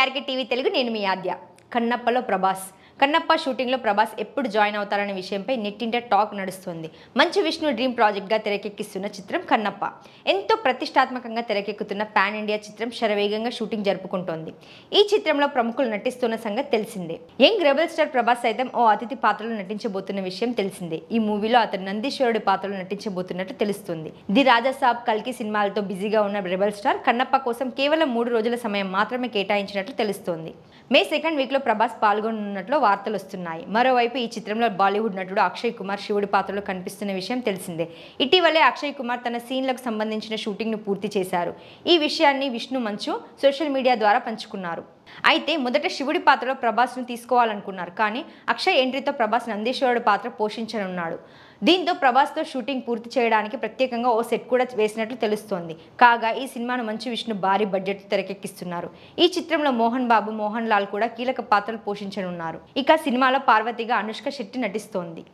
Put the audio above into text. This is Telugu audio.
కేఆర్కే టీవీ తెలుగు నేను మీ ఆద్య. కన్నప్పలో ప్రభాస్ షూటింగ్లో ప్రభాస్ ఎప్పుడు జాయిన్ అవుతారనే విషయంపై నెట్టింట టాక్ నడుస్తుంది. మంచు విష్ణు డ్రీమ్ ప్రాజెక్ట్గా తెరకెక్కిస్తున్న చిత్రం కన్నప్ప ఎంతో ప్రతిష్టాత్మకంగా తెరకెక్కుతున్న పాన్ ఇండియా చిత్రం శరవేగంగా షూటింగ్ జరుపుకుంటోంది. ఈ చిత్రంలో ప్రముఖులు నటిస్తున్న సంగతి తెలిసిందే. యంగ్ రెబల్ స్టార్ ప్రభాస్ సైతం ఓ అతిథి పాత్రలో నటించబోతున్న విషయం తెలిసిందే. ఈ మూవీలో అతను నందీశ్వరుడి పాత్రలో నటించబోతున్నట్టు తెలుస్తుంది. ది రాజా సాబ్, కల్కి సినిమాలతో బిజీగా ఉన్న రెబల్ స్టార్ కన్నప్ప కోసం కేవలం 3 రోజుల సమయం మాత్రమే కేటాయించినట్లు తెలుస్తోంది. మే 2nd వీక్లో ప్రభాస్ పాల్గొననున్నట్లు వార్తలు వస్తున్నాయి. మరోవైపు ఈ చిత్రంలో బాలీవుడ్ నటుడు అక్షయ్ కుమార్ శివుడి పాత్రలో కనిపిస్తున్న విషయం తెలిసిందే. ఇటీవలే అక్షయ్ కుమార్ తన సీన్లకు సంబంధించిన షూటింగ్ను పూర్తి చేశారు. ఈ విషయాన్ని విష్ణు మంచు సోషల్ మీడియా ద్వారా పంచుకున్నారు. అయితే మొదట శివుడి పాత్రలో ప్రభాస్ను తీసుకోవాలనుకున్నారు. కానీ అక్షయ్ ఎంట్రీతో ప్రభాస్ నందీశ్వరుడు పాత్ర పోషించనున్నాడు. దీంతో ప్రభాస్తో షూటింగ్ పూర్తి చేయడానికి ప్రత్యేకంగా ఓ సెట్ కూడా వేసినట్లు తెలుస్తోంది. కాగా ఈ సినిమాను మంచు విష్ణు భారీ బడ్జెట్తో తెరకెక్కిస్తున్నారు. ఈ చిత్రంలో మోహన్ బాబు, మోహన్ లాల్ కూడా కీలక పాత్రలు పోషించనున్నారు. ఇక సినిమాలో పార్వతిగా అనుష్క శెట్టి నటిస్తోంది.